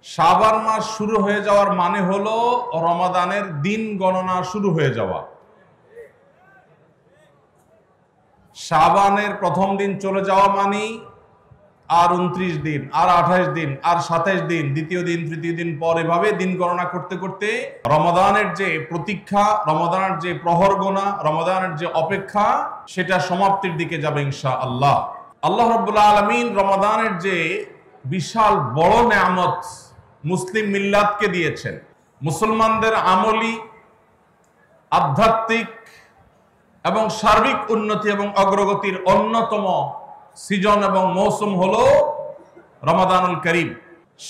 শাবান মাস শুরু হয়ে যাওয়ার মানে হলো রমাদানের দিন গণনা শুরু হয়ে যাওয়া। শাবানের প্রথম দিন চলে যাওয়া মানে আর 29 দিন, আর 28 দিন, আর 27 দিন, দ্বিতীয় দিন, তৃতীয় দিন, পর এভাবে দিন গণনা করতে করতে রমাদানের যে প্রতীক্ষা, রমাদানের যে প্রহর গোনা, রমাদানের যে অপেক্ষা, সেটা সমাপ্তির দিকে যাবে ইনশাআল্লাহ। আল্লাহ রাব্বুল আলামিন রমাদানের যে বিশাল বড় নেয়ামত মুসলিম মিল্লাতকে দিয়েছেন, মুসলমানদের আমলি, আধ্যাত্মিক এবং সার্বিক উন্নতি এবং অগ্রগতির অন্যতম সিজন এবং মৌসুম হলো রমাদানুল করিম।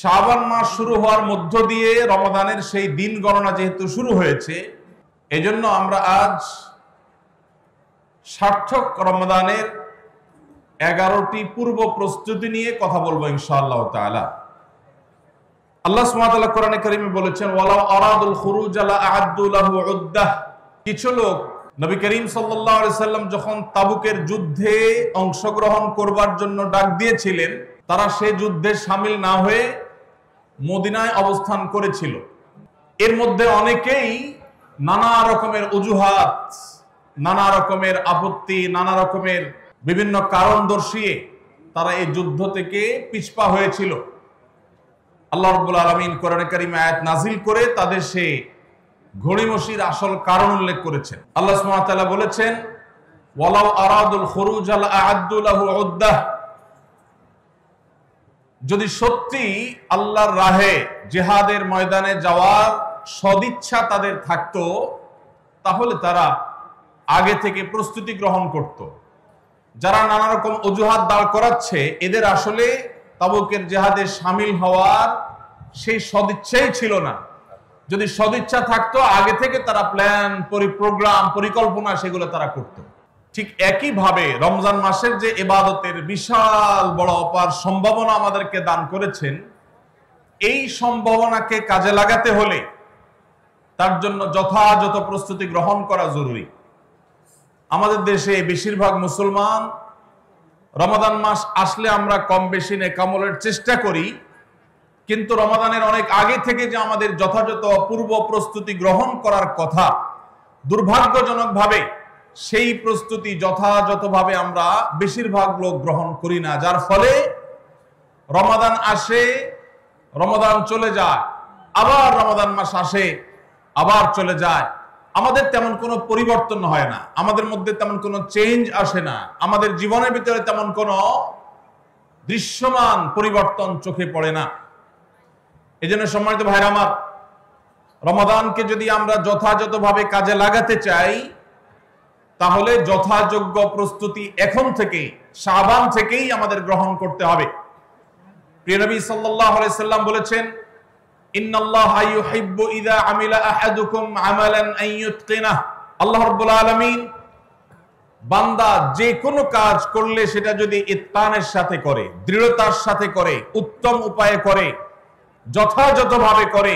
শাবান মাস শুরু হওয়ার মধ্য দিয়ে রমাদানের সেই দিন গণনা যেহেতু শুরু হয়েছে, এজন্য আমরা আজ সার্থক রমাদানের 11টি পূর্ব প্রস্তুতি নিয়ে কথা বলবো ইনশাআল্লাহ তাআলা। আল্লাহ সুবহানাহু ওয়া তাআলা কোরআনে কারীমে বলেছেন, ওয়ালাউ আরাদুল খুরুজ লা আ'আদ্দু লাহু উদ্দাহ। কিছু লোক নবী করিম সাল্লাল্লাহু আলাইহি সাল্লাম যখন তাবুকের যুদ্ধে অংশগ্রহণ করবার জন্য ডাক দিয়েছিলেন, তারা সেই যুদ্ধে শামিল না হয়ে মদিনায় অবস্থান করেছিল। এর মধ্যে অনেকেই নানা রকমের অজুহাত, নানা রকমের আপত্তি, নানা রকমের বিভিন্ন কারণ দর্শিয়ে তারা এই যুদ্ধ থেকে পিছপা হয়েছিল। আল্লাহ রাব্বুল আলামিন কোরআনে কারীমে আয়াত নাজিল করে তাদের সেই ঘড়িমসির আসল কারণ উল্লেখ করেছেন। আল্লাহ সুবহানাহু ওয়া তাআলা বলেছেন, ওয়ালাউ আরাদুল খুরুজ লা আ'আদ্দু লাহু উদ্দাহ। যদি সত্যি আল্লাহর রাহে জিহাদের ময়দানে যাওয়ার সদিচ্ছা তাদের থাকতো, তাহলে তারা আগে থেকে প্রস্তুতি গ্রহণ করত। যারা নানা রকম অজুহাত দাঁড় করাচ্ছে, এদের আসলে তাবুকের জিহাদে শামিল হওয়ার সেই সদিচ্ছাই ছিল না। যদি সদিচ্ছা থাকতো, আগে থেকে তারা প্ল্যান, প্রোগ্রাম, পরিকল্পনা সেগুলো তারা করত। ঠিক একই ভাবে রমজান মাসের যে ইবাদতের বিশাল বড় অপার সম্ভাবনা আমাদেরকে দান করেছেন, এই সম্ভাবনাকে কাজে লাগাতে হলে তার জন্য যথাযথ প্রস্তুতি গ্রহণ করা জরুরি। আমাদের দেশে বেশিরভাগ মুসলমান রমাদান মাস আসলে আমরা কম বেশি নেকামলের চেষ্টা করি, কিন্তু রমাদানের অনেক আগে থেকে যে আমাদের যথাযথ পূর্ব প্রস্তুতি গ্রহণ করার কথা, দুর্ভাগ্যজনকভাবে সেই প্রস্তুতি যথাযথভাবে আমরা বেশিরভাগ লোক গ্রহণ করি না। যার ফলে রমাদান আসে, রমাদান চলে যায়, আবার রমাদান মাস আসে, আবার চলে যায়। আমাদের তেমন কোনো পরিবর্তন হয় না, আমাদের মধ্যে তেমন কোনো চেঞ্জ আসে না, আমাদের জীবনের ভিতরে তেমন কোনো দৃশ্যমান পরিবর্তন চোখে পড়ে না। এই জন্য সম্মানিত ভাইরা আমার, রমাদানকে যদি আমরা যথাযথভাবে কাজে লাগাতে চাই, তাহলে যথাযোগ্য প্রস্তুতি এখন থেকে, শাবান থেকেই আমাদের গ্রহণ করতে হবে। প্রিয় নবী সাল্লাল্লাহু আলাইহি সাল্লাম বলেছেন, ইন্নাল্লাহা ইউহিব্বু ইযা আমিলা আহাদুকুম আমালান আন ইউতকিনাহ। আল্লাহ রাব্বুল আলামিন বান্দা যে কোনো কাজ করলে সেটা যদি ইতকানের সাথে করে, দৃঢ়তার সাথে করে, উত্তম উপায়ে করে, যথাযথভাবে করে,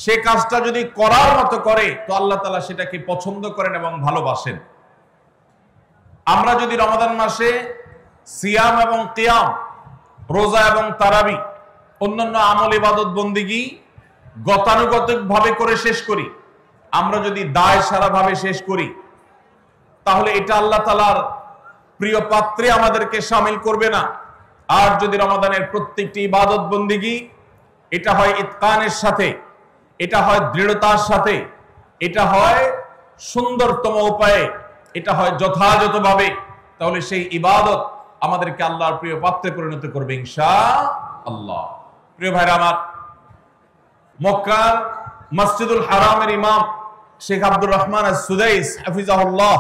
সে কাজটা যদি করার মতো করে, তো আল্লাহ তাআলা সেটাকে পছন্দ করেন এবং ভালোবাসেন। আমরা যদি রমাদান মাসে সিয়াম এবং কিয়াম, রোজা এবং তারাবি, অন্যান্য আমল ইবাদত বন্দিগি গতানুগতিক ভাবে করে শেষ করি, আমরা যদি দায় সারাভাবে শেষ করি, তাহলে এটা আল্লাহ তাআলার প্রিয় পাত্রে আমাদেরকে শামিল করবে না। আর যদি রমাদানের প্রত্যেকটি ইবাদত বন্দিগি এটা হয় ইতকানের সাথে, এটা হয় দৃঢ়তার সাথে, এটা হয় সুন্দরতম উপায়ে, এটা হয় যথাযথভাবে, তাহলে সেই ইবাদত আমাদেরকে আল্লাহর প্রিয় পাত্রে পরিণত করবে ইনশাআল্লাহ। প্রিয় ভাইরা আমার, মক্কার মসজিদুল হারামের ইমাম শেখ আব্দুর রহমান আস-সুদাইস হাফিজাহুল্লাহ,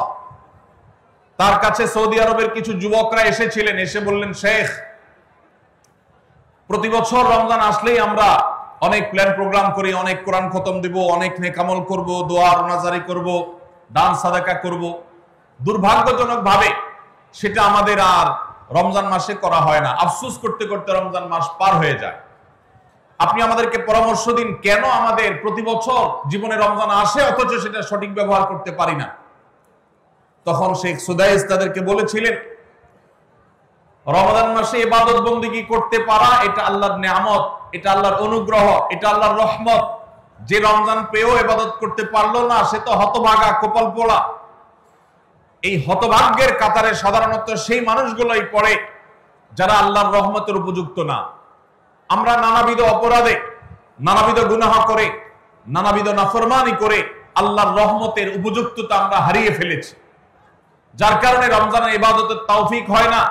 তার কাছে সৌদি আরবের কিছু যুবকরা এসেছিলেন। এসে বললেন, শেখ, প্রতি বছর রমজান আসলেই আমরা অনেক প্ল্যান প্রোগ্রাম করি, অনেক কোরআন খতম দিব, অনেক নেকামল করব, দোয়া রোনাজারি করব, দান সাদাকা করব। দুর্ভাগ্যজনক ভাবে সেটা আমাদের আর রমজান মাসে করা হয় না। আফসোস করতে করতে রমজান মাস পার হয়ে যায়। আপনি আমাদেরকে পরামর্শ দিন, কেন আমাদের প্রতি বছর জীবনে রমজান আসে অথচ সেটা সঠিক ব্যবহার করতে পারি না। তখন শেখ সুদাইস তাদেরকে বলেছিলেন, রমাদান মাসে ইবাদত বন্দেগী করতে পারা এটা আল্লাহর নিয়ামত, এটা আল্লাহর অনুগ্রহ, এটা আল্লাহর রহমত। যে রমজান পেয়েও ইবাদত করতে পারলো না সে তো হতভাগা, কপাল পোড়া। এই হতভাগ্যের কাতারে সাধারণত সেই মানুষগুলোই পড়ে যারা আল্লাহর রহমতের উপযুক্ত না। আমরা নানাবিধ অপরাধে, নানাবিধ গুনাহ করে, নানাবিধ নাফরমানি করে আল্লাহর রহমতের উপযুক্ততা আমরা হারিয়ে ফেলেছি, যার কারণে রমজানের ইবাদতের তৌফিক হয় না।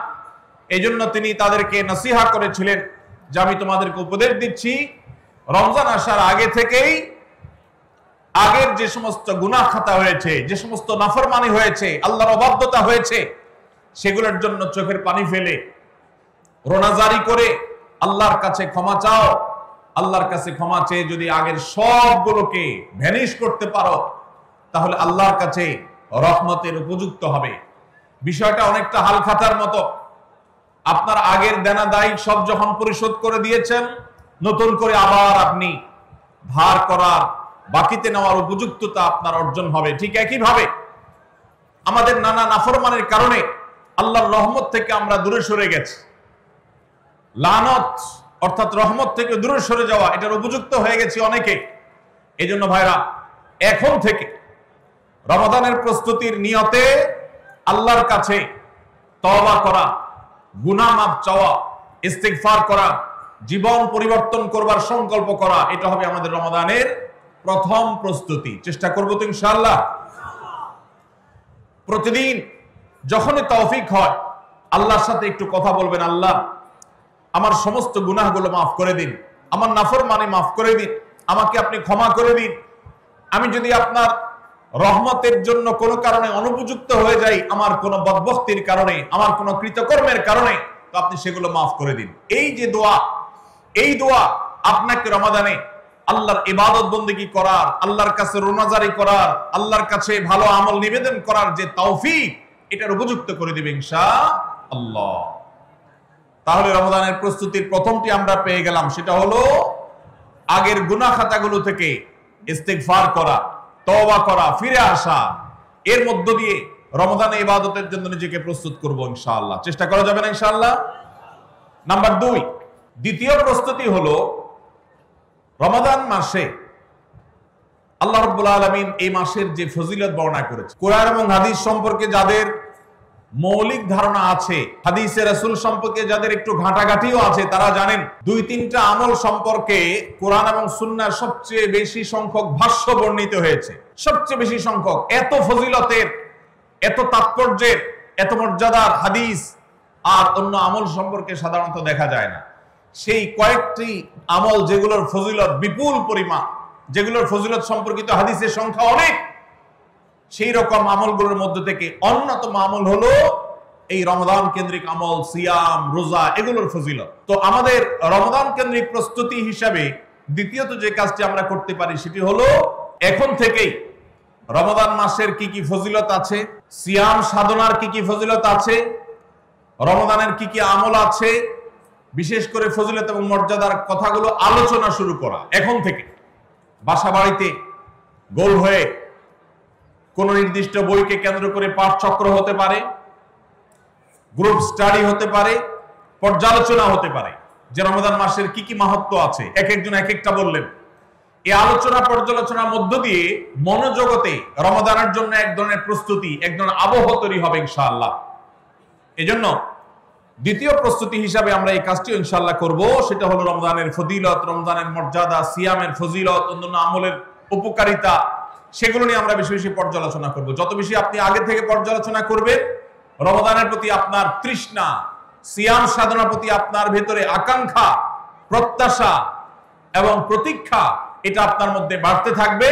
এই জন্য তিনি তাদেরকে নসিহা করেছিলেন যে আমি তোমাদেরকে উপদেশ দিচ্ছি, রমজান আসার আগে থেকেই আগের যে সমস্ত গুনাহ খাতা হয়েছে, যে সমস্ত নাফরমানি হয়েছে, আল্লাহর অবাধ্যতা হয়েছে, সেগুলোর জন্য চোখের পানি ফেলে রোনাজারি করে আল্লাহর কাছে ক্ষমা চাও। আল্লাহর কাছে ক্ষমা চেয়ে যদি আগের সবগুলোকে ভ্যানিশ করতে পারো তাহলে আল্লাহর কাছে রহমতের উপযুক্ত হবে। বিষয়টা অনেকটা হালখাতার মতো। আপনার আগের দেনা দায় সব যখন পরিশোধ করে দিয়েছেন, নতুন করে আবার আপনি ধার করার, বাকিতে নেওয়ার উপযুক্ততা আপনার অর্জন হবে। ঠিক একইভাবে আমাদের নানা নাফরমানের কারণে আল্লাহর রহমত থেকে আমরা দূরে সরে গেছি। লানত অর্থাৎ রহমত থেকে দূরে সরে যাওয়া, এটার উপযুক্ত হয়ে গেছি অনেকে। এই জন্য ভাইরা, এখন থেকে রমাদানের প্রস্তুতির নিয়তে আল্লাহর কাছে তওবা করা, গুনাহ মাফ চাওয়া, ইস্তিগফার করা, জীবন পরিবর্তন করবার সংকল্প করা, এটা হবে আমাদের রমাদানের প্রথম প্রস্তুতি। চেষ্টা করব তো ইনশাআল্লাহ। প্রতিদিন যখনই তৌফিক হয় আল্লাহর সাথে একটু কথা বলবেন, আল্লাহ আমার সমস্ত গুনাহগুলো মাফ করে দিন, আমার নাফরমানি মাফ করে দিন, আমাকে আপনি ক্ষমা করে দিন। আমি যদি আপনার রহমতের জন্য কোনো কারণে অনুপযুক্ত হয়ে যাই, আমার কোনো বদবখতির কারণে, আমার কোনো কৃতকর্মের কারণে, তো আপনি সেগুলো মাফ করে দিন। এই যে দোয়া, এই দোয়া আপনাকে রমাদানে আল্লাহর ইবাদত বন্দেগী করার, আল্লাহর কাছে রোনাজারি করার, আল্লাহর কাছে ভালো আমল নিবেদন করার যে তৌফিক, এটার উপযুক্ত করে দিবে ইনশাআল্লাহ। তাহলে রমাদানের প্রস্তুতির প্রথমটি আমরা পেয়ে গেলাম, সেটা হলো আগের গুনাহ খাতাগুলো থেকে ইস্তিগফার করা, তওবা করা, ফিরে আসা। এর মধ্য দিয়ে রমাদানে ইবাদতের জন্য নিজেকে প্রস্তুত করব ইনশাআল্লাহ। চেষ্টা করা যাবে না ইনশাআল্লাহ? নাম্বার 2, দ্বিতীয় প্রস্তুতি হলো রমাদান মাসে আল্লাহ রাব্বুল আলামিন এই মাসের যে ফজিলত বর্ণনা করেছে, কোরআন এবং হাদিস সম্পর্কে যাদের মৌলিক ধারণা আছে, হাদিসে রাসূল সম্পর্কে যাদের একটু ঘাটাঘাটিও আছে, তারা জানেন 2-3টা আমল সম্পর্কে কোরআন এবং সুন্নাহ সবচেয়ে বেশি সংখ্যক ভাষ্য বর্ণিত হয়েছে। সবচেয়ে বেশি সংখ্যক। এত ফজিলতের, এত তাৎপর্যের, এত মর্যাদার হাদিস আর অন্য আমল সম্পর্কে সাধারণত দেখা যায় না। সেই কয়েকটি আমল যেগুলোর ফজিলত বিপুল পরিমাণ, যেগুলোর ফজিলত সম্পর্কিত হাদিসের সংখ্যা অনেক, সেই রকম আমলগুলোর মধ্যে থেকে অন্যতম আমল হলো এই রমাদান কেন্দ্রিক আমল, সিয়াম, রোজা, এগুলোর ফজিলত। তো আমাদের রমাদান কেন্দ্রিক প্রস্তুতি হিসাবে দ্বিতীয়ত যে কাজটি আমরা করতে পারি সেটি হলো এখন থেকেই রমাদান মাসের কি কি ফজিলত আছে, সিয়াম সাধনার কি কি ফজিলত আছে, রমাদানের কি কি আমল আছে, বিশেষ করে ফজিলত এবং মর্যাদার কথাগুলো আলোচনা শুরু করা। এখন থেকে বাসা বাড়িতে গোল হয়ে কোন নির্দিষ্ট বইকে কেন্দ্র করে পাঠ চক্র হতে পারে, গ্রুপ স্টাডি হতে পারে, পর্যালোচনা হতে পারে যে রমাদান মাসের কি কি মাহাত্ম্য আছে। এক একজন এক একটা বললেন। এই আলোচনা পর্যালোচনার মধ্য দিয়ে মনোজগতে রমাদানের জন্য এক ধরনের প্রস্তুতি, এক ধরনের আবহ তৈরি হবে ইনশাআল্লাহ। এজন্য দ্বিতীয় প্রস্তুতি হিসাবে আমরা এই কাজটি ইনশাআল্লাহ করব, সেটা হলো রমজানের ফজিলত, রমজানের মর্যাদা, সিয়ামের ফজিলত, অন্যান্য আমলের উপকারিতা, সেগুলো নিয়ে আমরা বেশি বেশি পর্যালোচনা করব। যত বেশি আপনি আগে থেকে পর্যালোচনা করবেন, রমাদানের প্রতি আপনার তৃষ্ণা, সিয়াম সাধনার প্রতি আপনার ভেতরে আকাঙ্ক্ষা, প্রত্যাশা এবং প্রতীক্ষা, এটা আপনার মধ্যে বাড়তে থাকবে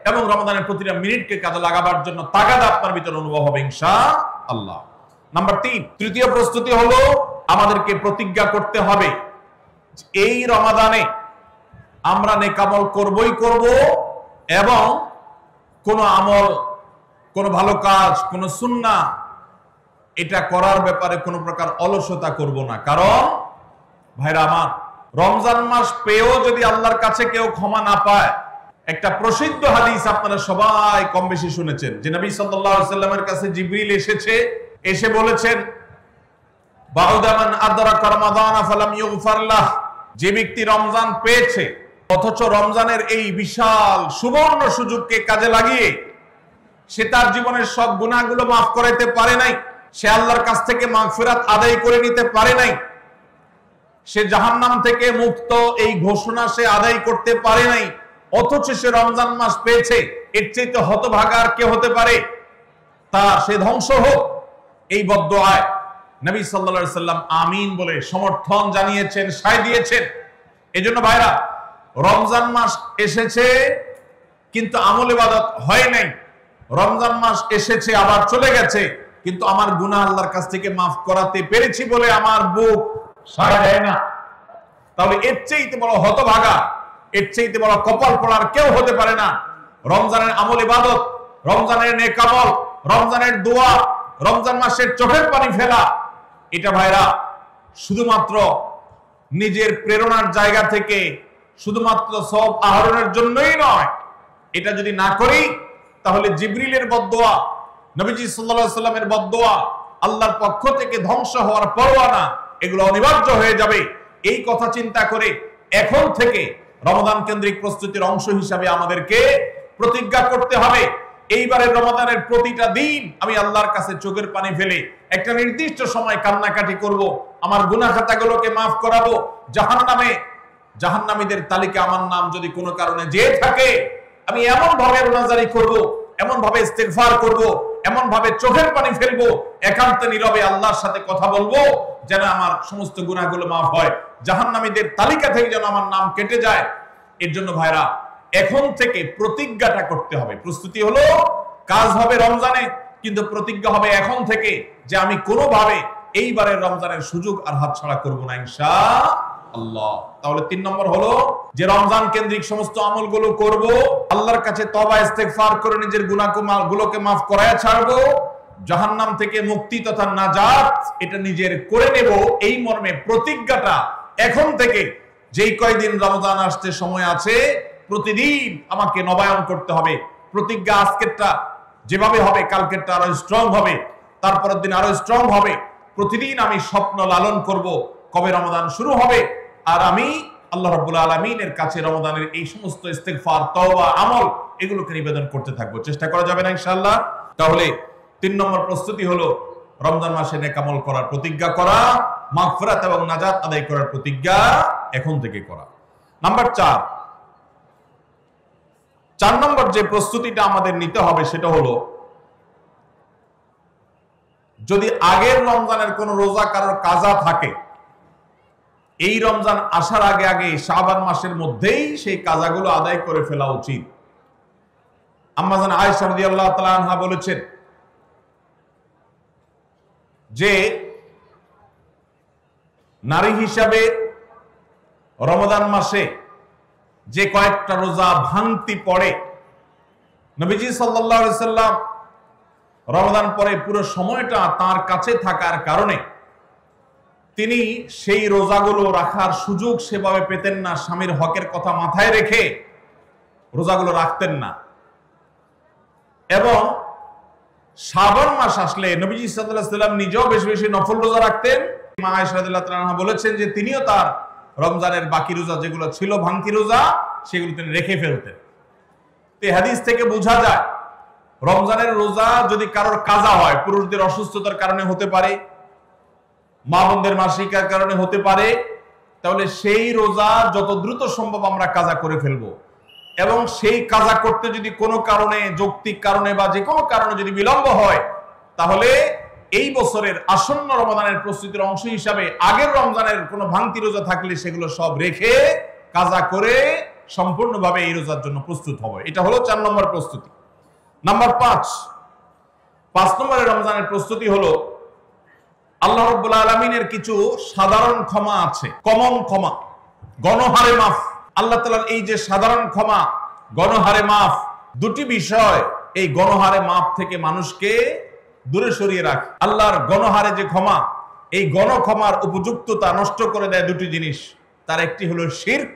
এবং রমাদানের প্রতিটা মিনিটকে কাজে লাগাবার জন্য তাগাদা আপনার ভিতরে অনুভব হবে ইনশাআল্লাহ। নাম্বার 3, তৃতীয় প্রস্তুতি হলো আমাদেরকে প্রতিজ্ঞা করতে হবে এই রমাদানে আমরা নেক আমল করবই করব এবং কোন আমল, কোন ভালো কাজ, কোন সুন্নাহ এটা করার ব্যাপারে কোন প্রকার অলসতা করব না। কারণ ভাইরা আমার, রমজান মাস পেয়েও যদি আল্লাহর কাছে কেউ ক্ষমা না পায়, একটা প্রসিদ্ধ হাদিস আপনারা সবাই কম বেশি শুনেছেন যে নবী সাল্লাল্লাহু আলাইহি ওয়াসাল্লামের কাছে জিবরিল এসে বলেছেন, বাউদামান আদরাকা রমাদান ফালাম ইউগফার লাহ, যে ব্যক্তি রমজান পেয়েছে অথচ রমজানের এই বিশাল সুবর্ণ সুযোগকে কাজে লাগিয়ে সে তার জীবনের সব গুনাহগুলো মাফ করাইতে পারে নাই, সে আল্লাহর কাছ থেকে মাগফিরাত আদায় করে নিতে পারে নাই, সে জাহান্নাম থেকে মুক্ত এই ঘোষণা সে আদায় করতে পারে নাই, অথচ সে রমজান মাস পেয়েছে, এর চাইতে হতভাগা আর কে হতে পারে? সে ধ্বংস হোক, এই বদদুআয় নবী সাল্লাল্লাহু আলাইহি সাল্লাম আমিন বলে সমর্থন জানিয়েছেন, সায় দিয়েছেন। এজন্য ভাইরা, রমজান মাস এসেছে কিন্তু আমল ইবাদত হয় নাই, রমজান মাস এসেছে আবার চলে গেছে কিন্তু আমার গুনাহ আল্লাহর কাছ থেকে মাফ করাতে পেরেছি বলে আমার বুক সাড়া দেয় না, তাহলে এর চাইতে বড় হতভাগা, এর চাইতে বড় কপাল পড়ার কেউ হতে পারে না। রমজানের আমল ইবাদত, রমজানের নেক আমল, রমজানের দোয়া, রমজান মাসের চোখের পানি ফেলা, এটা ভাইরা শুধুমাত্র নিজের প্রেরণার জায়গা থেকে শুধুমাত্র সওয়াব আহরণের জন্যই নয়। এটা যদি না করি তাহলে জিবরিলের বদদুয়া, নবীজি সাল্লাল্লাহু আলাইহি সাল্লামের বদদুয়া, আল্লাহর পক্ষ থেকে ধ্বংস হওয়ার পরোয়ানা, এগুলো অনিবার্য হয়ে যাবে। এই কথা চিন্তা করে এখন থেকে রমাদান কেন্দ্রিক প্রস্তুতির অংশ হিসাবে আমাদেরকে প্রতিজ্ঞা করতে হবে, এইবারের রমাদানের প্রতিটা দিন আমি আল্লাহর কাছে চোখের পানি ফেলে একটা নির্দিষ্ট সময় কান্নাকাটি করব, আমার গুনাহ খাতাগুলোকে মাফ করাবো, জাহান্নামীদের তালিকা আমার নাম যদি কোনো কারণে যেয়ে থাকে আমি এমন ভাবে রোনাজারি করব, এমন ভাবে ইস্তেগফার করব, এমন ভাবে চোখের পানি ফেলবো, একান্তে নীরবে আল্লাহর সাথে কথা বলবো যেন আমার সমস্ত গুনাহগুলো মাফ হয়, জাহান্নামীদের তালিকা থেকে যেন আমার নাম কেটে যায়। এর জন্য ভাইরা এখন থেকে প্রতিজ্ঞাটা করতে হবে। প্রস্তুতি হলো কাজ হবে রমজানে, কিন্তু প্রতিজ্ঞা হবে এখন থেকে যে আমি কোনোভাবে এইবারের রমজানের সুযোগ আর হাতছাড়া করব না ইনশাআল্লাহ। তাহলে 3 নম্বর হলো যে রমজান কেন্দ্রিক সমস্ত আমলগুলো করব, আল্লাহর কাছে তওবা ইস্তেগফার করে নিজের গুনাহগুলোকে মাফ করায়া ছাড়বো, জাহান্নাম থেকে মুক্তি তথা নাজাত এটা নিজের করে নেব, এই মর্মে প্রতিজ্ঞাটা এখন থেকে যেই কয়দিন রমজান আসতে সময় আছে প্রতিদিন আমাকে নবায়ন করতে হবে। প্রতিজ্ঞা আজকেরটা যেভাবে হবে কালকেরটা আরো স্ট্রং হবে, তারপরের দিন আরো স্ট্রং হবে। প্রতিদিন আমি স্বপ্ন লালন করব কবে রমাদান শুরু হবে, আর আমি আল্লাহ রাব্বুল আলামিনের কাছে রমাদানের এই সমস্ত ইস্তেগফার, তওবা, আমল এগুলোকে নিবেদন করতে থাকবো। চেষ্টা করা যাবে না ইনশাআল্লাহ? তাহলে 3 নম্বর প্রস্তুতি হলো রমজান মাসে নেক আমল করার প্রতিজ্ঞা করা, মাগফিরাত এবং নাজাত আদায় করার প্রতিজ্ঞা এখন থেকে করা। নাম্বার 4 নম্বর যে প্রস্তুতিটা আমাদের নিতে হবে সেটা হলো যদি আগের রমজানের কোন রোজা কারোর কাজা থাকে, এই রমজান আসার আগে আগে শাবান মাসের মধ্যেই সেই কাজাগুলো আদায় করে ফেলা উচিত। আম্মা জান আয়েশা রাদিয়াল্লাহু তাআলা আনহা বলেছেন যে নারী হিসাবে রমাদান মাসে যে কয়েকটা রোজা ভাঙতি পড়ে, নবীজি সাল্লাল্লাহু আলাইহি সাল্লাম রমাদান পরে পুরো সময়টা তার কাছে থাকার কারণে তিনি সেই রোজাগুলো রাখার সুযোগ সেভাবে পেতেন না, স্বামীর হকের কথা মাথায় রেখে রোজাগুলো রাখতেন না। এবং শাবান মাস আসলে নবীজি সাল্লাল্লাহু আলাইহি সাল্লাম নিজেও বেশি বেশি নফল রোজা রাখতেন। মা আয়েশা রাদিয়াল্লাহু তাআলা আনহা বলেছেন যে তিনিও তার রমজানের বাকি রোজা যেগুলো ছিল ভাঙতি রোজা সেগুলো তিনি রেখে ফেলতেন। এই হাদিস থেকে বোঝা যায় রমজানের রোজা যদি কারোর কাজা হয়, পুরুষদের অসুস্থতার কারণে হতে পারে, মা বোনদের মাসিকার কারণে হতে পারে, তাহলে সেই রোজা যত দ্রুত সম্ভব আমরা কাজা করে ফেলবো। এবং সেই কাজা করতে যদি কোনো কারণে, যৌক্তিক কারণে বা যে কোনো কারণে যদি বিলম্ব হয়, তাহলে এই বছরের আসন্ন রমাদানের প্রস্তুতির অংশ হিসাবে আগের রমজানের কোনো ভাঙতি রোজা থাকলে সেগুলো সব রেখে কাজা করে সম্পূর্ণভাবে এই রোজার জন্য প্রস্তুত হবে। এটা হলো 4 নম্বর প্রস্তুতি। নাম্বার 5 নম্বরের রমজানের প্রস্তুতি হলো আল্লাহ রাব্বুল আলামিনের কিছু সাধারণ ক্ষমা আছে, কমন ক্ষমা, গণহারে মাফ। আল্লাহ তাআলার এই যে সাধারণ ক্ষমা, গণহারে মাফ, দুটি বিষয় এই গণহারে মাফ থেকে মানুষকে দূরে সরিয়ে রাখে। আল্লাহর গণহারে যে ক্ষমা, এই গণক্ষমার উপযুক্ততা নষ্ট করে দেয় দুটি জিনিস। তার একটি হলো শিরক,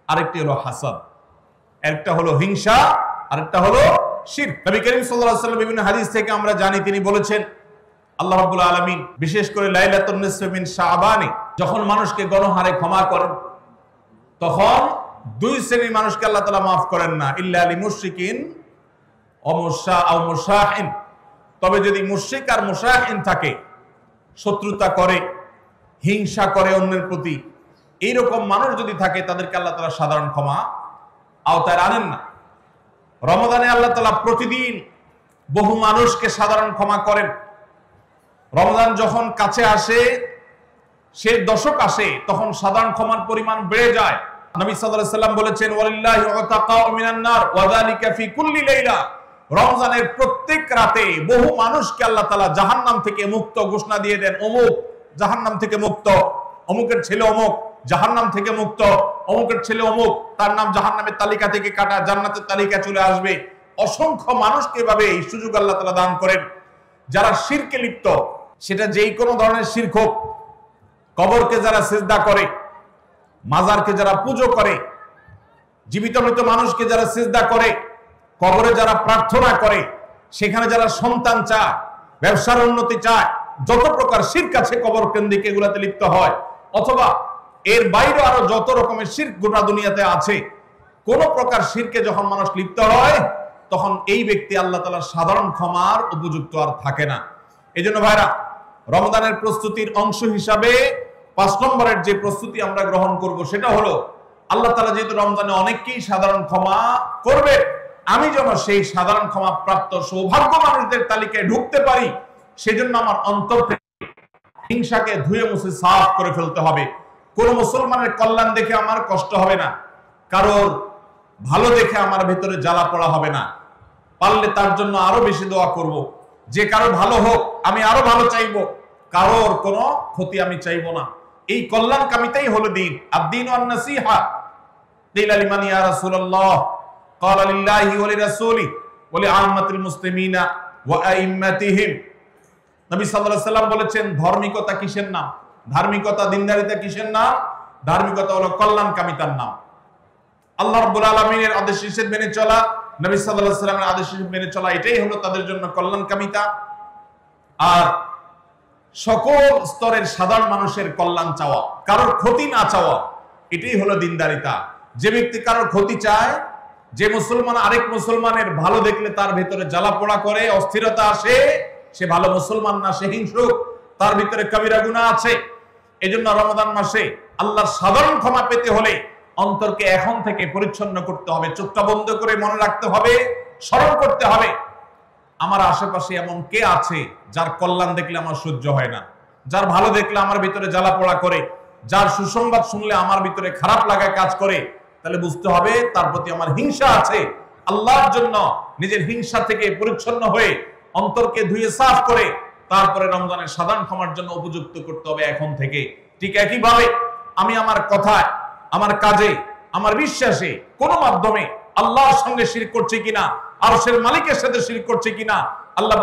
আরেকটি হলো হাসাদ। একটা হলো হিংসা, আরেকটা হলো শিরক। নবী করিম সাল্লাল্লাহু আলাইহি ওয়াসাল্লাম বিভিন্ন হাদিস থেকে আমরা জানি তিনি বলেছেন আল্লাহ রাব্বুল আলামিন বিশেষ করে লাইলাতুন নিসফি মিন শাবানে যখন মানুষকে গণহারে ক্ষমা করেন, তখন দুই শ্রেণীর মানুষকে আল্লাহ তাআলা মাফ করেন না, ইল্লা লিল মুশরিকিন ও মুশাহিন। তবে যদি মুশরিক আর মুশাহিন থাকে, শত্রুতা করে, হিংসা করে অন্যের প্রতি, এইরকম মানুষ যদি থাকে, তাদেরকে আল্লাহ তাআলা সাধারণ ক্ষমা আওতায় আনেন না। রমাদানে আল্লাহ তাআলা প্রতিদিন বহু মানুষকে সাধারণ ক্ষমা করেন। রমজান যখন কাছে আসে, সে দশক আসে, তখন সাধারণ ক্ষমার পরিমাণ বেড়ে যায়। নবী সাল্লাল্লাহু আলাইহি সাল্লাম বলেছেন, ওয়ালিল্লাহি উতাকাউ মিনান নার ওয়া যালিকা ফি কুল্লি লাইলা। রমজানের প্রত্যেক রাতে বহু মানুষকে আল্লাহ তাআলা জাহান্নাম থেকে মুক্ত ঘোষণা দিয়ে দেন, অমুক জাহান্নাম থেকে মুক্ত, অমুকের ছেলে অমুক জাহান্নাম থেকে মুক্ত, অমুকের ছেলে অমুক, তার নাম জাহান্নামের তালিকা থেকে কাটা, জান্নাতের তালিকা চলে আসবে। অসংখ্য মানুষকে এভাবে এই সুযোগ আল্লাহ তাআলা দান করেন। যারা শিরকে লিপ্ত, সেটা যেই কোনো ধরনের শিরক হোক, কবরকে যারা সিজদা করে, মাজারকে যারা পুজো করে, জীবিত মৃত মানুষকে যারা সিজদা করে, কবরে যারা প্রার্থনা করে, সেখানে যারা সন্তান চায়, ব্যবসার উন্নতি চায়, যত প্রকার শিরক আছে কবর কেন্দ্রিক এগুলাতে লিপ্ত হয়, অথবা এর বাইরে আরো যত রকমের শিরক গোটা দুনিয়াতে আছে, কোন প্রকার শিরকে যখন মানুষ লিপ্ত হয়, তখন এই ব্যক্তি আল্লাহ তাআলার সাধারণ ক্ষমার উপযুক্ত আর থাকে না। এই জন্য ভাইরা, রমজানের প্রস্তুতির অংশ হিসাবে 5 নম্বরের যে প্রস্তুতি আমরা গ্রহণ করব, সেটা হলো আল্লাহ তাআলা যেহেতু রমজানে অনেককেই সাধারণ ক্ষমা করবে, আমি যেন সেই সাধারণ ক্ষমা প্রাপ্ত সৌভাগ্য মানুষদের তালিকায় ঢুকতে পারি, সেজন্য আমার অন্তর থেকে হিংসাকে ধুয়ে মুছে সাফ করে ফেলতে হবে। কোন মুসলমানের কল্যাণ দেখে আমার কষ্ট হবে না, কারোর ভালো দেখে আমার ভেতরে জ্বালা পড়া হবে না। পারলে তার জন্য আরো বেশি দোয়া করব, যে কারো ভালো হোক আমি আরো ভালো চাইবো, কারোর কোনো ক্ষতি আমি চাইবো না। এই কল্যাণকামিতাই হলো দিন। আদ-দীন ওয়ান নাসিহা। কিলা লিমান ইয়া রাসূলুল্লাহ, ক্বালা লিল্লাহি ওয়া লিরাসূলি ওয়া লিআম্মাতিল মুসলিমিনা ওয়া আইম্মাতিহিম। নবী সাল্লাল্লাহু আলাইহি সাল্লাম বলেছেন, ধার্মিকতা কিসের নাম? ধার্মিকতা, দিনদারিতা কিসের নাম? ধার্মিকতা হলো কল্যাণকামিতার নাম। আল্লাহ রাব্বুল আলামিনের আদেশ নিষেধ মেনে চলা, নবী সাল্লাল্লাহু আলাইহি সাল্লামের আদেশ মেনে চলা, এটাই হলো তাদের জন্য কল্যাণকামিতা। আর সকল স্তরের সাধারণ মানুষের কল্যাণ চাওয়া, কারোর ক্ষতি না চাওয়া, এটাই হলো দিনদারিতা। যে ব্যক্তি কারোর ক্ষতি চায়, যে মুসলমান আরেক মুসলমানের ভালো দেখলে তার ভেতরে জ্বালা পোড়া করে, অস্থিরতা আসে, সে ভালো মুসলমান না, সে হিংসুক, তার ভিতরে কবিরা গুনাহ আছে। এজন্য রমাদান মাসে আল্লাহর সাধারণ ক্ষমা পেতে হলে অন্তরকে এখন থেকে পরিচ্ছন্ন করতে হবে, চোখটা বন্ধ করে মনে রাখতে হবে, স্মরণ করতে হবে, আমার আশেপাশে এমন কে আছে যার কল্যাণ দেখলে আমার সহ্য হয় না, যার ভালো দেখলে আমার ভিতরে জ্বালা পোড়া করে, যার সুসংবাদ শুনলে আমার ভিতরে খারাপ লাগা কাজ করে। তাহলে বুঝতে হবে তার প্রতি আমার হিংসা আছে। আল্লাহর জন্য নিজের হিংসা থেকে পরিচ্ছন্ন হয়ে অন্তরকে ধুয়ে সাফ করে তারপরে রমজানের সাধারণ ক্ষমার জন্য উপযুক্ত করতে হবে এখন থেকে। ঠিক একইভাবে আমি আমার কথায়, আমার কাজে, আমার বিশ্বাসে কোনো মাধ্যমে আল্লাহর সঙ্গে শিরক করছি কিনা, আরশের মালিকের সাথে শিরক করছি কিনা, আল্লাহ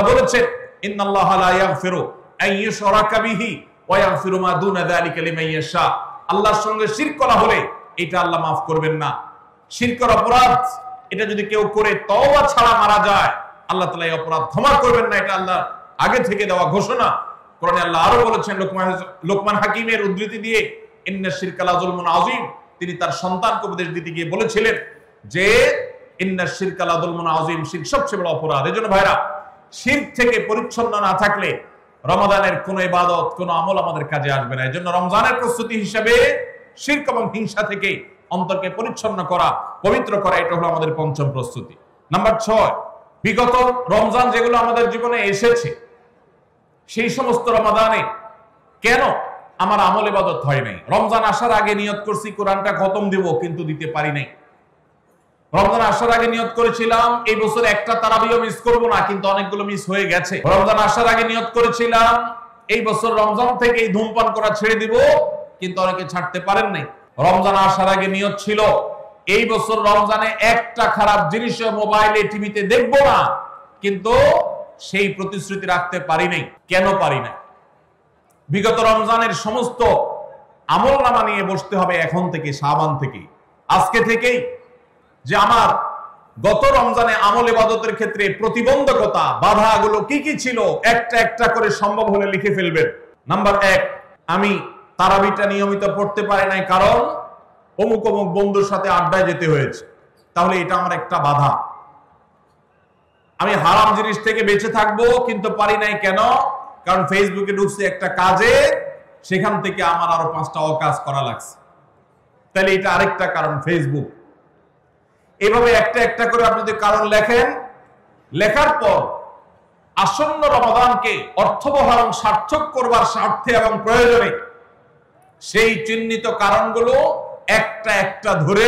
বলেছেন ইন্নাল্লাহা লা ইয়াগফিরু আন ইউশরাকা বিহি ওয়া ইয়াগফিরু মা দুনা যালিকা লিমান ইয়াশা। আল্লাহর সঙ্গে শিরক করা হলে এটা আল্লাহ মাফ করবেন না। শিরকের অপরাধ, এটা যদি কেউ করে তওবা ছাড়া মারা যায়, আল্লাহ তাআলা এই অপরাধ ক্ষমা করবেন না, এটা আল্লাহ আগে থেকে দেওয়া ঘোষণা। কোরআনে আল্লাহ আরো বলেছেন, লোকমান হাকিমের উদ্ধৃতি দিয়ে, ইন্না শিরকা লা যুলমুন আযীম, তিনি তার সন্তানকে উপদেশ দিতে গিয়ে বলেছিলেন যে ইন্না শিরকা লা যুলমুন আযীম, শিরক সবচেয়ে বড় অপরাধ। এজন্য ভাইরা, শিরক থেকে পরিচ্ছন্ন না থাকলে রমাদানের কোন ইবাদত, কোন আমল আমাদের কাজে আসবে না। এজন্য রমজানের প্রস্তুতি হিসেবে শিরক এবং হিংসা থেকে অন্তরকে পরিচ্ছন্ন করা, পবিত্র করা, এটা হলো আমাদের পঞ্চম প্রস্তুতি। নাম্বার 6, বিগত রমজান যেগুলো আমাদের জীবনে এসেছে, সেই সমস্ত রমাদানে কেন আমার আমল ইবাদত হয় নাই? রমজান আসার আগে নিয়ত করছি কোরআনটা খতম দিব, কিন্তু দিতে পারি নাই। রমজান আসার আগে নিয়ত করেছিলাম এই বছর একটা তারাবিও মিস করব না, কিন্তু অনেকগুলো মিস হয়ে গেছে। রমজান আসার আগে নিয়ত করেছিলাম এই বছর রমজান থেকে ধূমপান করা ছেড়ে দিব, কিন্তু অনেকে ছাড়তে পারেন নাই। রমজান আসার আগে নিয়ত ছিল এই বছর রমজানে একটা খারাপ জিনিস মোবাইলে, টিভিতে দেখব না, কিন্তু সেই প্রতিশ্রুতি রাখতে পারি নাই। কেন পারি না? বিগত রমজানের সমস্ত আমলনামা নিয়ে বসতে হবে এখন থেকে, শাবান থেকে, আজকে থেকেই, যে আমার গত রমজানে আমল ইবাদতের ক্ষেত্রে প্রতিবন্ধকতা বাধাগুলো কি কি ছিল একটা একটা করে সম্ভব হলে লিখে ফেলবেন। নাম্বার 1, আমি তারাবিটা নিয়মিত পড়তে পারি নাই কারণ অমুক অমুক বন্ধুর সাথে আড্ডায় যেতে হয়েছে, তাহলে এটা আমার একটা বাধা। আমি হারাম জিনিস থেকে বেঁচে থাকবো কিন্তু পারি নাই কেন? কারণ ফেসবুকে ঢুকছে একটা কাজে, সেখান থেকে আমার আরো 5টা অকাজ করা লাগছে, তাহলে এটা আরেকটা কারণ ফেসবুক। এভাবে একটা একটা করে আপনি যদি কারণ লেখেন, লেখার পর আসন্ন রমাদানকে অর্থবহ এবং সার্থক করবার স্বার্থে এবং প্রয়োজনে সেই চিহ্নিত কারণগুলো একটা একটা ধরে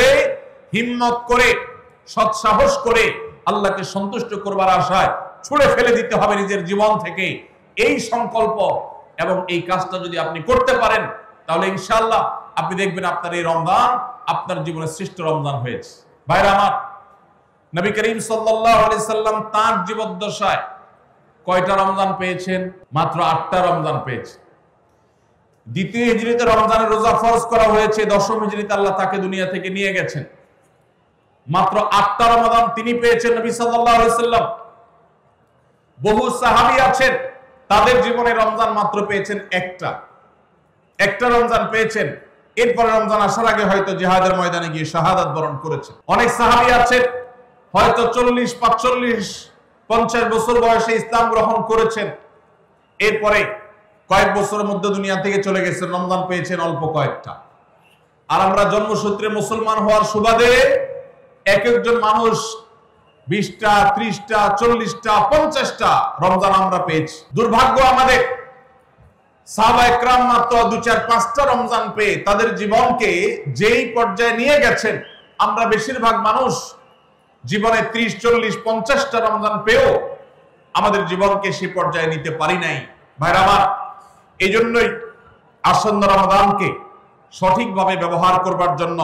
হিম্মত করে সৎসাহস করে আল্লাহকে সন্তুষ্ট করবার আশায় ছুঁড়ে ফেলে দিতে হবে নিজের জীবন থেকে। এই সংকল্প এবং এই কাজটা যদি আপনি করতে পারেন, তাহলে ইনশাআল্লাহ আপনি দেখবেন আপনার এই রমজান আপনার জীবনের শ্রেষ্ঠ রমজান হয়েছে। ভাইরা আমার, নবী করিম সাল্লাল্লাহু আলাইহি সাল্লাম তার জীবদ্দশায় কয়টা রমজান পেয়েছেন? মাত্র 8টা রমজান পেয়েছেন। দ্বিতীয় হিজরিতে রমজানের রোজা ফরজ করা হয়েছে, দশম হিজরিতে আল্লাহ তাকে দুনিয়া থেকে নিয়ে গেছেন। মাত্র 8টা রমজান তিনি পেয়েছেন নবী সাল্লাল্লাহু আলাইহি সাল্লাম। বহু সাহাবী আছেন তাদের জীবনে রমজান মাত্র পেয়েছেন একটা রমজান পেয়েছেন, এরপরে রমজান আসার আগে হয়তো জিহাদের ময়দানে গিয়ে শাহাদাত বরণ করেছেন। অনেক সাহাবী আছেন হয়তো 40, 45, 50 বছর বয়সে ইসলাম গ্রহণ করেছেন, এরপরে কয়েক বছরের মধ্যে দুনিয়া থেকে চলে গেছেন, রমজান পেয়েছেন অল্প কয়েকটা। আর আমরা জন্মসূত্রে মুসলমান হওয়ার সুবাদে এক একজন মানুষ 20টা, 30টা, 40টা, 50টা রমজান আমরা পেয়েছি। দুর্ভাগ্য আমাদের, সাহাবায়ে কেরাম মাত্র 2, 4, 5টা রমজান পেয়ে তাদের জীবনকে যেই পর্যায়ে নিয়ে গেছেন, আমরা বেশিরভাগ মানুষ জীবনে 30, 40, 50টা রমজান পেয়েও আমাদের জীবনকে সেই পর্যায়ে নিতে পারি নাই। ভাইরা আমার, এই জন্যই আসন্ন রমজানকে সঠিকভাবে ব্যবহার করবার জন্য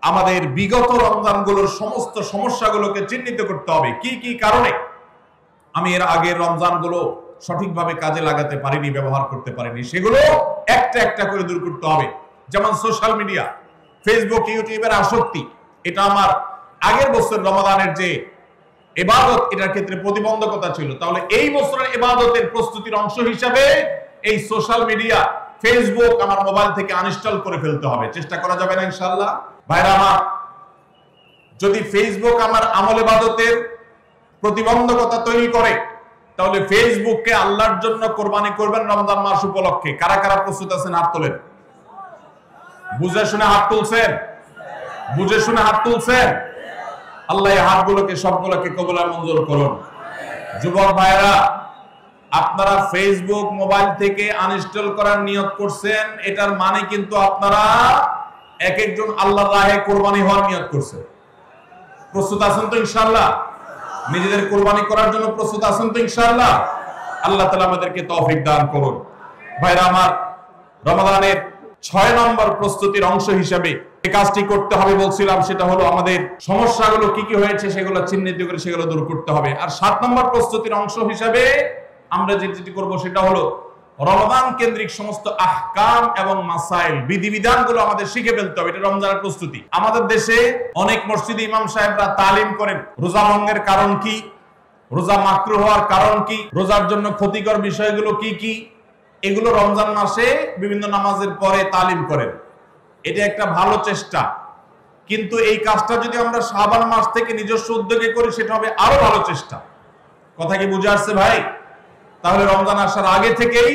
আমাদের বিগত রমজানগুলোর সমস্ত সমস্যাগুলোকে চিহ্নিত করতে হবে। কি কি কারণে আমি এর আগের রমজানগুলো সঠিকভাবে কাজে লাগাতে পারিনি, ব্যবহার করতে পারিনি, সেগুলো একটা একটা করে দূর করতে হবে। যেমন সোশ্যাল মিডিয়া, ফেসবুক, ইউটিউবের আসক্তি, এটা আমার আগের বছর রমাদানের যে ইবাদত, এটার ক্ষেত্রে প্রতিবন্ধকতা ছিল। তাহলে এই বছরের ইবাদতের প্রস্তুতির অংশ হিসাবে এই সোশ্যাল মিডিয়া, ফেসবুক আমার মোবাইল থেকে আনইনস্টল করে ফেলতে হবে। চেষ্টা করা যাবে না ইনশাআল্লাহ? ভাইরা আমার, যদি ফেসবুক আমার আমল ইবাদতের প্রতিবন্ধকতা তৈরি করে, তাহলে ফেসবুককে আল্লাহর জন্য কোরবানি করবেন রমজান মাস উপলক্ষে। কারা কারা প্রস্তুত আছেন? হাত তোলেন। বুঝে শুনে হাত তুলছেন? বুঝে শুনে হাত তুলছেন? আল্লাহ এই হাতগুলোকে সবগুলোকে কবুল আর মঞ্জুর করুন। যুবক ভাইরা, আপনারা ফেসবুক মোবাইল থেকে আনইনস্টল করার নিয়ত করছেন, এটার মানে কিন্তু আপনারা এক একজন আল্লাহর রাহে কোরবানি হওয়ার নিয়ত করছেন। প্রস্তুত আছেন তো ইনশাআল্লাহ? নিজেদের কোরবানি করার জন্য প্রস্তুত আছেন তো ইনশাআল্লাহ? আল্লাহ তাআলা আমাদেরকে তৌফিক দান করুন। ভাইরা আমার, রমাদানের 6 নম্বর প্রস্তুতির অংশ হিসেবে এই কাজটি করতে হবে বলছিলাম, সেটা হলো আমাদের সমস্যাগুলো কি কি হয়েছে সেগুলো চিহ্নিত করে সেগুলো দূর করতে হবে। আর 7 নম্বর প্রস্তুতির অংশ হিসেবে আমরা যেটি করব সেটা হলো রমজান কেন্দ্রিক সমস্ত আহকাম এবং মাসাইল, বিধিবিধানগুলো আমাদের শিখে ফেলতে হবে। এটা রমজানের প্রস্তুতি। আমাদের দেশে অনেক মসজিদে ইমাম সাহেবরা তালিম করেন রোজা ভঙ্গের কারণ কি, রোজা মাকরুহ হওয়ার কারণ কি, রোজার জন্য ক্ষতিকর বিষয়গুলো কি কি, এগুলো রমজান মাসে বিভিন্ন নামাজের পরে তালিম করেন। এটা একটা ভালো চেষ্টা, কিন্তু এই কাজটা যদি আমরা শাবান মাস থেকে নিজস্ব উদ্যোগে করি সেটা হবে আরো ভালো চেষ্টা। কথা কি বুঝে আসছে ভাই? তাহলে রমজান আসার আগে থেকেই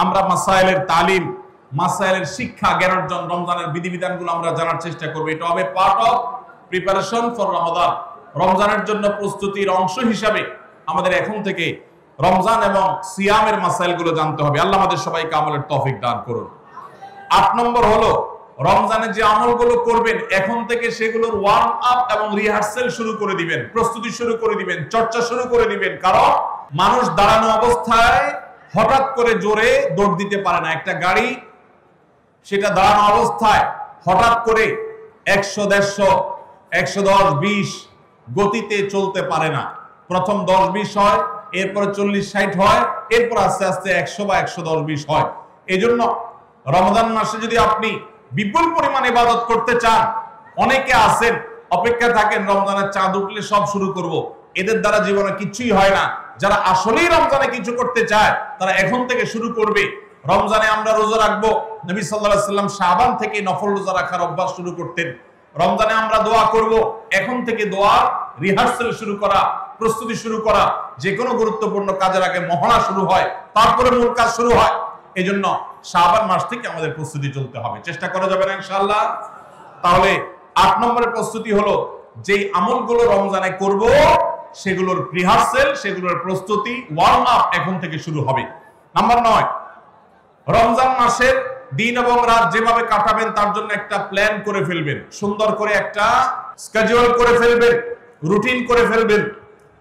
আমরা মাসাইলের তালিম, মাসাইলের শিক্ষা, জ্ঞান অর্জন, রমজানের বিধিবিধানগুলো আমরা জানার চেষ্টা করব। এটা হবে পার্ট অফ প্রিপারেশন ফর রমাদান। রমজানের জন্য প্রস্তুতির অংশ হিসাবে আমাদের এখন থেকে রমজান এবং সিয়ামের মাসাইলগুলো জানতে হবে। আল্লাহ আমাদের সবাইকে আমলের তৌফিক দান করুন। 8 নম্বর হলো রমজানে যে আমলগুলো করবেন এখন থেকে সেগুলোর ওয়ার্ম আপ এবং রিহার্সাল শুরু করে দিবেন, প্রস্তুতি শুরু করে দিবেন, চর্চা শুরু করে দিবেন। কারণ মানুষ দাঁড়ানো অবস্থায় হঠাৎ করে জোরে দৌড় দিতে পারে না। একটা গাড়ি সেটা দাঁড়ানো অবস্থায় হঠাৎ করে 100, 150, 110, 20 গতিতে চলতে পারে না। প্রথম 10, 20 হয়, এরপরে 40, 60 হয়, এরপর আস্তে আস্তে 100 বা 110, 20 হয়। এই জন্য রমজান মাসে যদি আপনি বিপুল পরিমাণ ইবাদত করতে চান, অনেকে আছেন অপেক্ষা থাকেন রমজানের চাঁদ উঠলে সব শুরু করব, এদের দ্বারা জীবনে কিছুই হয় না। যারা আসলেই রমজানে কিছু করতে চায় তারা এখন থেকে শুরু করবে। রমজানে আমরা রোজা রাখবো, নবী সাল্লাল্লাহু আলাইহি ওয়াসাল্লাম শাবান থেকে নফল রোজা রাখার অভ্যাস শুরু করতেন। রমজানে আমরা দোয়া করব, এখন থেকে দোয়া রিহার্সাল শুরু করা, প্রস্তুতি শুরু করা। যে কোনো গুরুত্বপূর্ণ কাজের আগে মহড়া শুরু হয়, তারপরে মূল কাজ শুরু হয়। এই জন্য শাবান মাস থেকে আমাদের প্রস্তুতি চলতে হবে, চেষ্টা করা যাবে না ইনশাআল্লাহ। তাহলে 8 নম্বরের প্রস্তুতি হলো যেই আমলগুলো রমজানে করব সেগুলোর রিহার্সাল, সেগুলোর প্রস্তুতি, ওয়ার্ম আপ এখন থেকে শুরু হবে। নাম্বার 9, রমজান মাসের দিন এবং রাত যেভাবে কাটাবেন তার জন্য একটা প্ল্যান করে ফেলবেন, সুন্দর করে একটা স্কেডিউল করে ফেলবেন, রুটিন করে ফেলবেন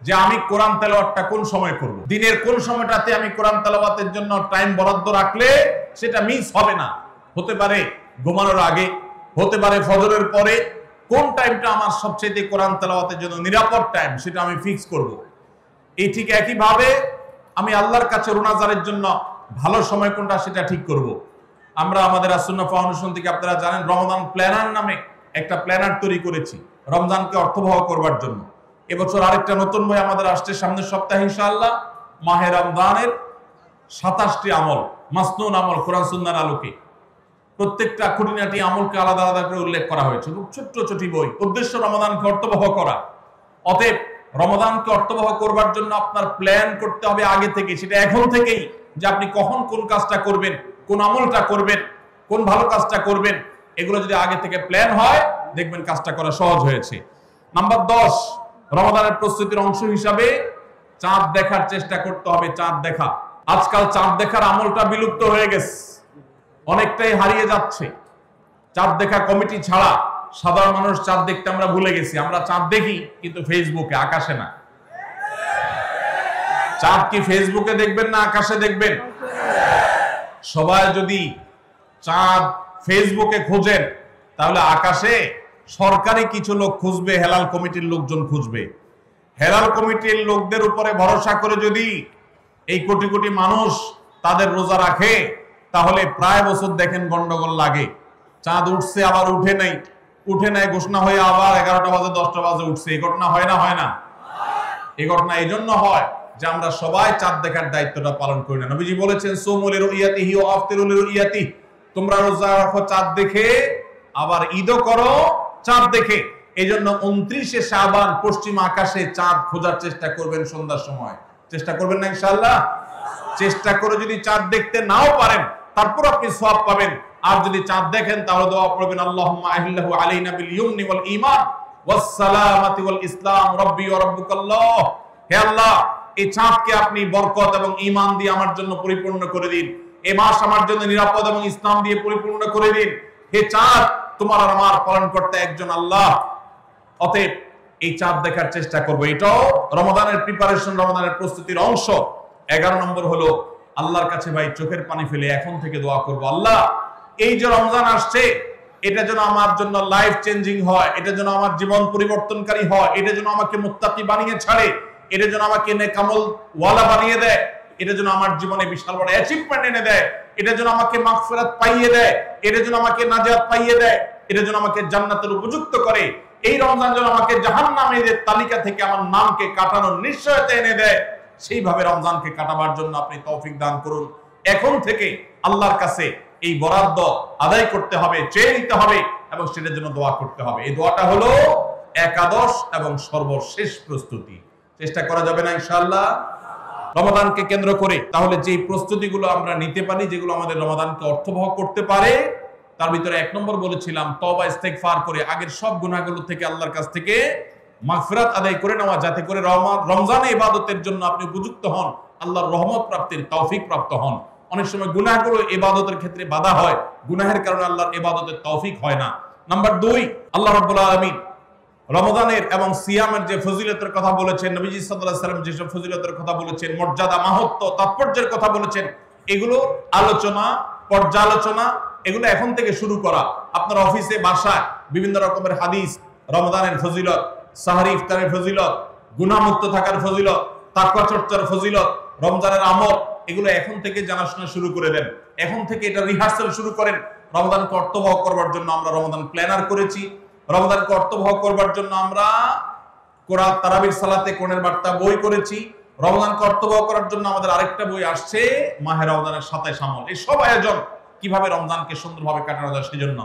যে আমি কোরআন তেলাওয়াতটা কোন সময় করব, দিনের কোন সময়টাতে আমি কোরআন তেলাওয়াতের জন্য টাইম বরাদ্দ রাখলে সেটা মিস হবে না। হতে পারে ঘুমানোর আগে, হতে পারে ফজরের পরে, কোন টাইমটা আমার সবচেয়ে কোরআন তেলাওয়াতের জন্য নিরাপদ টাইম সেটা আমি ফিক্স করব। এই ঠিক একইভাবে আমি আল্লাহর কাছে রোনাজারের জন্য ভালো সময় কোনটা সেটা ঠিক করব। আমরা আমাদের আসুন্নাহ ফাউন্ডেশন থেকে আপনারা জানেন রমাদান প্ল্যানার নামে একটা প্ল্যানার তৈরি করেছি রমজানকে অর্থবহ করবার জন্য। এবছর আরেকটা নতুন বই আমাদের আসছে সামনের সপ্তাহে ইনশাআল্লাহ, মাহে রমজানের 27টি আমল, মাসনুন আমল কোরআন সুন্নাহর আলোকে। প্রত্যেকটা খুঁটিনাটি আমলকে আলাদা আলাদা করে উল্লেখ করা হয়েছে, খুব ছোট্ট ছোট বই। উদ্দেশ্য রমাদানকে অর্থবহ করা। অতএব রমাদানকে অর্থবহ করবার জন্য আপনার প্ল্যান করতে হবে আগে থেকে, সেটা এখন থেকেই, যে আপনি কখন কোন কাজটা করবেন, কোন আমলটা করবেন, কোন ভালো কাজটা করবেন। এগুলো যদি আগে থেকে প্ল্যান হয় দেখবেন কাজটা করা সহজ হয়েছে। নাম্বার 10, রমাদানের প্রস্তুতির অংশ হিসাবে চাঁদ দেখার চেষ্টা করতে হবে। চাঁদ দেখা, আজকাল চাঁদ দেখার আমলটা বিলুপ্ত হয়ে গেছে, অনেকটাই হারিয়ে যাচ্ছে। চাঁদ দেখা কমিটি ছাড়া সাধারণ মানুষ চাঁদ দেখতে আমরা ভুলে গেছি। আমরা চাঁদ দেখি কিন্তু ফেসবুকে, আকাশে না। চাঁদ কি ফেসবুকে দেখবেন না আকাশে দেখবেন? সবাই যদি চাঁদ ফেসবুকে খোঁজেন তাহলে আকাশে সরকারি কিছু লোক খুঁজবে, হেলাল কমিটির লোকজন খুঁজবে। হেলাল কমিটির লোকদের উপরে ভরসা করে যদি এই কোটি কোটি মানুষ তাদের রোজা রাখে তাহলে প্রায় বছর দেখেন গন্ডগোল লাগে। চাঁদ উঠছে আবার উঠে নেই, উঠে নেয় ঘোষণা হয়ে আবার 11টা বাজে 10টা বাজে উঠছে। এই ঘটনা হয় না? হয় না? এই ঘটনা এই জন্য হয় যে আমরা সবাই চাঁদ দেখার দায়িত্বটা পালন করি না। নবীজি বলেছেন সুমু লিরুইয়াতিহি ওয়া আফতিরু লিরুইয়াতিহি, তোমরা রোজা রাখো চাঁদ দেখে, আবার ঈদও করো চাঁদ দেখে। এই জন্য 29শে শাবান পশ্চিম আকাশে চাঁদ খোঁজার চেষ্টা করবেন সন্ধ্যার সময়। চেষ্টা করবেন না ইনশাআল্লাহ? চেষ্টা করে যদি চাঁদ দেখতে নাও পারেন তারপর আপনি সওয়াব পাবেন। আর যদি চাঁদ দেখেন তাহলে দোয়া করবেন আল্লাহুম্মা আহিল্লাহু আলাইনা বিল ইয়ুমনি ওয়াল ঈমান ওয়াস সালামাতি ওয়াল ইসলাম রাব্বি ওয়া রাব্বুকাল্লাহ। হে আল্লাহ, এই চাঁদকে আপনি বরকত এবং ঈমান দিয়ে আমার জন্য পরিপূর্ণ করে দিন। এই মাস আমার জন্য নিরাপদ এবং ইসলাম দিয়ে পরিপূর্ণ করে দিন। হে চাঁদ, তোমার আর আমার পালনকর্তা একজন আল্লাহ। অতএব এই চাঁদ দেখার চেষ্টা করব। এটাও রমাদানের প্রিপারেশন, রমাদানের প্রস্তুতির অংশ। 11 নম্বর হলো আল্লাহর কাছে ভাই চোখের পানি ফেলে এখন থেকে দোয়া করব, আল্লাহ এই যে রমজান আসছে এটা যেন আমার জন্য লাইফ চেঞ্জিং হয়, এটা যেন আমার জীবন পরিবর্তনকারী হয়, এটা যেন আমাকে মুত্তাকি বানিয়ে ছাড়ে, এটা যেন আমাকে নেকামল ওয়ালা বানিয়ে দেয়, এটা যেন আমার জীবনে বিশাল বড় অ্যাচিভমেন্ট এনে দেয়, এটা যেন আমাকে মাগফিরাত পাইয়ে দেয়, এটা যেন আমাকে নাজাত পাইয়ে দেয়, এটা যেন আমাকে জান্নাতের উপযুক্ত করে। এই রমজান যেন আমাকে জাহান্নামীদের তালিকা থেকে আমার নামকে কাটানোর নিশ্চয়তা এনে দেয়। সেইভাবে রমজানকে কাটাবার জন্য আপনি তৌফিক দান করুন। এখন থেকে আল্লাহর কাছে এই বরাদ্দ আদায় করতে হবে, চেয়ে নিতে হবে এবং সেটার জন্য দোয়া করতে হবে। এই দোয়াটা হলো একাদশ এবং সর্বশেষ প্রস্তুতি। চেষ্টা করা যাবে না ইনশাআল্লাহ রমাদানকে কেন্দ্র করে? তাহলে যে প্রস্তুতিগুলো আমরা নিতে পারি, যেগুলো আমাদের রমাদানকে অর্থবহ করতে পারে, তার ভিতরে 1 নম্বর বলেছিলাম তওবা ইস্তেগফার করে আগের সব গুনাহগুলো থেকে আল্লাহর কাছ থেকে মাগফিরাত আদায় করে নেওয়া, যাতে করে রমজানে ইবাদতের জন্য আপনি উপযুক্ত হন, আল্লাহর রহমত প্রাপ্তির তৌফিক প্রাপ্ত হন। অনেক সময় গুনাহগুলো ইবাদতের ক্ষেত্রে বাধা হয়, গুনাহের কারণে আল্লাহর ইবাদতের তৌফিক হয় না। নাম্বার 2, আল্লাহ রাব্বুল আলামিন রমজানের এবং সিয়ামের যে ফজিলতের কথা বলেছেন, নবীজি সাল্লাল্লাহু আলাইহি ওয়াসাল্লাম যেসব ফজিলতের কথা বলেছেন, মর্যাদা, মাহাত্ম্য, তাৎপর্যের কথা বলেছেন, এগুলো আলোচনা, পর্যালোচনা, এগুলো এখন থেকে শুরু করা। আপনার অফিসে, বাসায় বিভিন্ন রকমের হাদিস, রমজানের ফজিলত, সাহরি ইফতারের ফজিলত, গুনাহমুক্ত থাকার ফজিলত, তাকওয়া চর্চার ফজিলত, রমজানের আমল, এগুলো এখন থেকে জানাশোনা শুরু করে দেন। এখন থেকে এটা রিহার্সাল শুরু করেন। রমজানকে অর্থবহ করবার জন্য আমরা রমজান প্ল্যানার করেছি। রমজানকে অর্থবহ করবার জন্য আমরা কোরআন তারাবির সালাতে কোরআনের বার্তা বই করেছি। রমজানকে অর্থবহ করার জন্য আমাদের আরেকটা বই আসছে, মাহে রমজানের 27 আমল। এই সব আয়োজন কিভাবে রমজানকে সুন্দরভাবে কাটানো যায় সেজন্য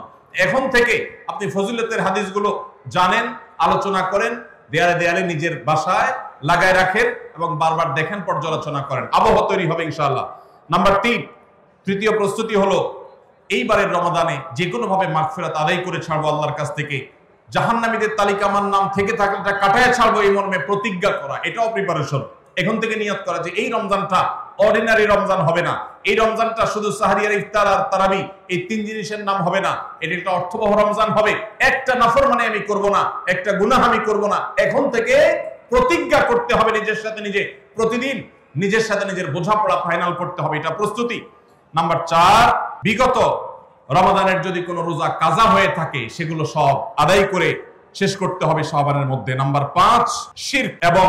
এখন থেকে আপনি ফজিলতের হাদিসগুলো জানেন, আলোচনা করেন, দেয়ালে দেয়ালে নিজের বাসায় লাগায় রাখেন এবং বারবার দেখেন, পর্যালোচনা করেন, আবহ তৈরি হবে ইনশাআল্লাহ। নাম্বার 3, তৃতীয় প্রস্তুতি হলো এইবারের রমাদানে যে কোনো ভাবে মাগফিরাত আদায় করে ছাড়বো আল্লাহর কাছ থেকে। জাহান্নামীদের তালিকা আমার নাম থেকে থাকলে এটা কাটায় ছাড়বো এই মর্মে প্রতিজ্ঞা করা, এটাও প্রিপারেশন। এখন থেকে নিয়ত করা যে এই রমজানটা অর্ডিনারি রমজান হবে না, এই রমজানটা শুধু সাহরি আর ইফতার আর তারাবি এই 3 জিনিসের নাম হবে না, এটা একটা অর্থবহ রমজান হবে। একটা নাফরমানি আমি করব না, একটা গুনাহ আমি করব না। এখন থেকে প্রতিজ্ঞা করতে হবে নিজের সাথে নিজে, প্রতিদিন নিজের সাথে নিজের বোঝাপড়া ফাইনাল করতে হবে, এটা প্রস্তুতি। নাম্বার 4, বিগত রমাদানের যদি কোনো রোজা কাজা হয়ে থাকে সেগুলো সব আদায় করে শেষ করতে হবে শাবানের মধ্যে। নাম্বার 5, শিরক এবং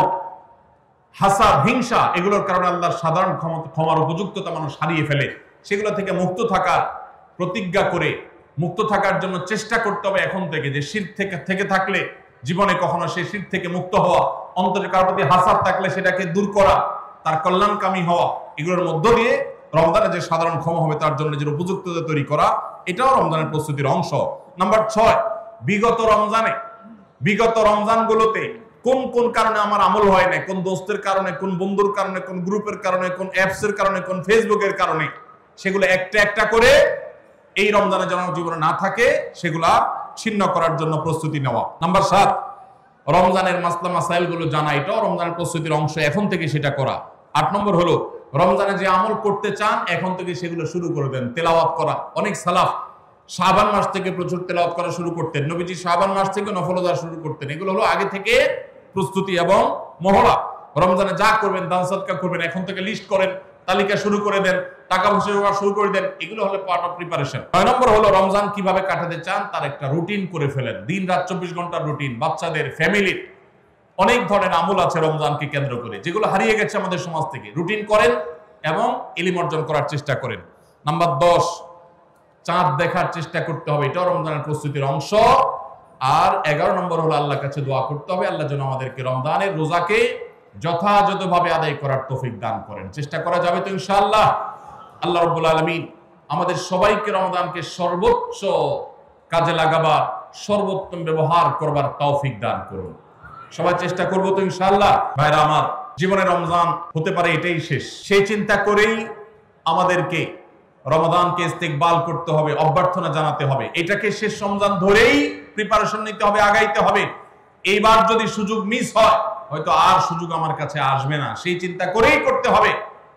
হাসাদ, হিংসা, এগুলোর কারণে আল্লাহর সাধারণ ক্ষমার উপযুক্ততা মানুষ হারিয়ে ফেলে, সেগুলো থেকে মুক্ত থাকার প্রতিজ্ঞা করে মুক্ত থাকার জন্য চেষ্টা করতে হবে এখন থেকে, যে শিরক থেকে থাকলে জীবনে কখনো সেই শিরক থেকে মুক্ত হওয়া, অন্তরে কারোর প্রতি হাসাদ থাকলে সেটাকে দূর করা, তার কল্যাণকামী হওয়া, এগুলোর মধ্য দিয়ে রমজানে যে সাধারণ ক্ষমা হবে তার জন্য নিজের উপযুক্ততা তৈরি করা, এটাও রমজানের প্রস্তুতির অংশ। নাম্বার 6, বিগত রমজানগুলোতে কোন কোন কারণে আমার আমল হয় না, কোন দোস্তের কারণে, কোন বন্ধুর কারণে, কোন গ্রুপের কারণে, কোন অ্যাপসের কারণে, কোন ফেসবুকের কারণে, সেগুলো একটা একটা করে এই রমজানে যেন জীবনে না থাকে সেগুলা ছিন্ন করার জন্য প্রস্তুতি নেওয়া। নাম্বার 7, রমজানের মাসলা মাসাইল গুলো জানা, এটাও রমজানের প্রস্তুতির অংশ, এখন থেকে সেটা করা। 8 নম্বর হলো রমজানে যে আমল করতে চান এখন থেকে সেগুলো শুরু করে দেন, তেলাওয়াত করা। অনেক সালাফ শাবান মাস থেকে প্রচুর তেলাওয়াত করা শুরু করতেন, নবীজি শাবান মাস থেকে নফল রোজা শুরু করতেন। এগুলো হলো আগে থেকে প্রস্তুতি এবং মহড়া। রমজানে যা করবেন, দান সদকা করবেন, এখন থেকে লিস্ট করেন, তালিকা শুরু করে দেন, টাকা পয়সা শুরু করে দেন, এগুলো হলো পার্ট অফ প্রিপারেশন। 9 নম্বর হলো রমজান কিভাবে কাটাতে চান তার একটা রুটিন করে ফেলেন, দিন রাত 24 ঘন্টার রুটিন। বাচ্চাদের, ফ্যামিলির অনেক ধরনের আমল আছে রমজানকে কেন্দ্র করে, যেগুলো হারিয়ে গেছে আমাদের সমাজ থেকে। রুটিন করেন এবং ইলম অর্জন করার চেষ্টা করেন। নাম্বার 10, চাঁদ দেখার চেষ্টা করতে হবে, এটাও রমজানের প্রস্তুতির অংশ। আর 11 নম্বর হলো আল্লাহর কাছে দোয়া করতে হবে, আল্লাহ যেন আমাদেরকে রমজানের রোজাকে যথাযথভাবে আদায় করার তৌফিক দান করেন। চেষ্টা করা যাবে তো ইনশাআল্লাহ। আল্লাহ রাব্বুল আলামিন আমাদের সবাইকে রমজানকে সর্বোচ্চ কাজে লাগাবার, সর্বোত্তম ব্যবহার করবার তৌফিক দান করুন। সবাই চেষ্টা করবো তো ইনশাআল্লাহ। ভাইরা আমার, জীবনে রমজান হতে পারে এটাই শেষ, সেই চিন্তা করেই আমাদেরকে রমজানকে ইস্তেকবাল করতে হবে, অভ্যর্থনা জানাতে হবে। এটাকে শেষ রমজান ধরেই প্রিপারেশন নিতে হবে, আগাইতে হবে। এইবার যদি সুযোগ মিস হয়, হয়তো আর সুযোগ আমার কাছে আসবে না, সেই চিন্তা করেই করতে হবে।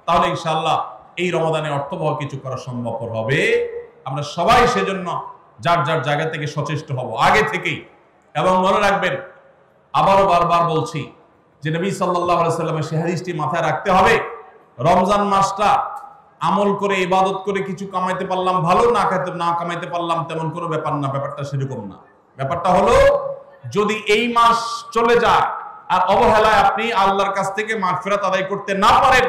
তাহলে ইনশাআল্লাহ এই রমজানে অর্থবহ কিছু করা সম্ভবপর হবে। আমরা সবাই সেজন্য যার যার জায়গা থেকে সচেষ্ট হব আগে থেকেই। এবং মনে রাখবেন, আবারও বারবার বলছি যে নবী সাল্লাল্লাহু আলাইহি সাল্লামের সেই হাদিসটি মাথায় রাখতে হবে, রমজান মাসটা আমল করে, ইবাদত করে কিছু কামাইতে পারলাম ভালো, না কামাইতে পারলাম তেমন কোনো ব্যাপার না। ব্যাপারটা সেরকম না। ব্যাপারটা হলো, যদি এই মাস চলে যায় আর অবহেলায় আপনি আল্লাহর কাছ থেকে মাগফিরাত আদায় করতে না পারেন,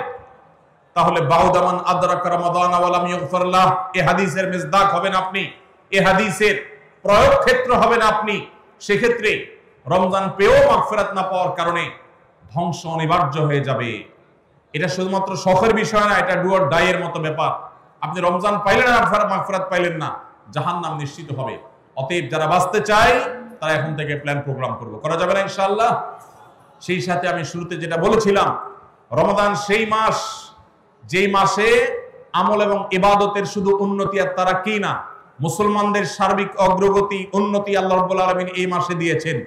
তাহলে বাউদামান আদরাকা রমাদান ওয়া লাম ইগফার লাহ, এই হাদিসের মিসদাক হবেন আপনি, এই হাদিসের প্রয়োগ ক্ষেত্র হবেন আপনি। সেক্ষেত্রে রমজান পেয়েও মাগফিরাত না পাওয়ার কারণে ধ্বংস অনিবার্য হয়ে যাবে। এটা শুধুমাত্র শখের বিষয় না, এটা ডু অর ডাই এর মতো ব্যাপার। আপনি রমজান পাইলেন আর মাগফিরাত পাইলেন না, জাহান্নাম নিশ্চিত হবে। অতএব যারা বাঁচতে চায় তারা এখন থেকে প্ল্যান প্রোগ্রাম করবো, করা যাবে না ইনশাআল্লাহ। সেই সাথে আমি শুরুতে যেটা বলেছিলাম, রমাদান সেই মাস যেই মাসে আমল এবং ইবাদতের শুধু উন্নতি আর তারা কি না, মুসলমানদের সার্বিক অগ্রগতি, উন্নতি আল্লাহ রাব্বুল আলামিন এই মাসে দিয়েছেন।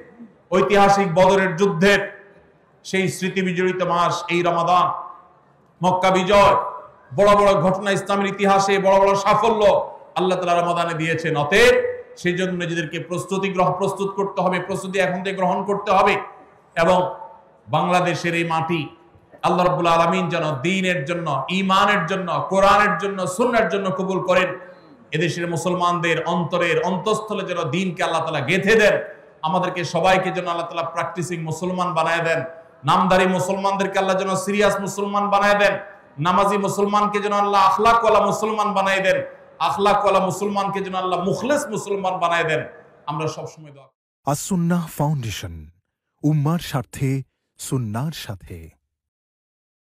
ঐতিহাসিক বদরের যুদ্ধের সেই স্মৃতি বিজড়িত মাস এই রমাদান, মক্কা বিজয়, বড় বড় ঘটনা ইসলামের ইতিহাসে, বড় বড় সাফল্য আল্লাহ তাআলা রমাদানে দিয়েছেন। অতএব সেই জন্য নিজেদেরকে প্রস্তুত করতে হবে, প্রস্তুতি এখন থেকে গ্রহণ করতে হবে। এবং বাংলাদেশের এই মাটি আল্লাহ রাব্বুল আলামিন যেন দ্বীনের জন্য, ঈমানের জন্য, কোরআনের জন্য, সুন্নাহর জন্য কবুল করেন। এদেশের মুসলমানদের অন্তরের অন্তঃস্থলে যেন দ্বীনকে আল্লাহ তাআলা গেঁথে দেন। আমাদেরকে সবাইকে যেন আল্লাহ তাআলা প্র্যাকটিসিং মুসলমান বানায় দেন। নামদারি মুসলমানদেরকে আল্লাহ যেন সিরিয়াস মুসলমান বানায় দেন। নামাজি মুসলমানকে যেন আল্লাহ আখলাকওয়ালা মুসলমান বানায় দেন। আখলাকওয়ালা মুসলমানকে যেন আল্লাহ মুখলেস মুসলমান বানায় দেন। আমরা সবসময় দোয়া আসুন্নাহ ফাউন্ডেশন, উম্মার স্বার্থে সুন্নাহর সাথে।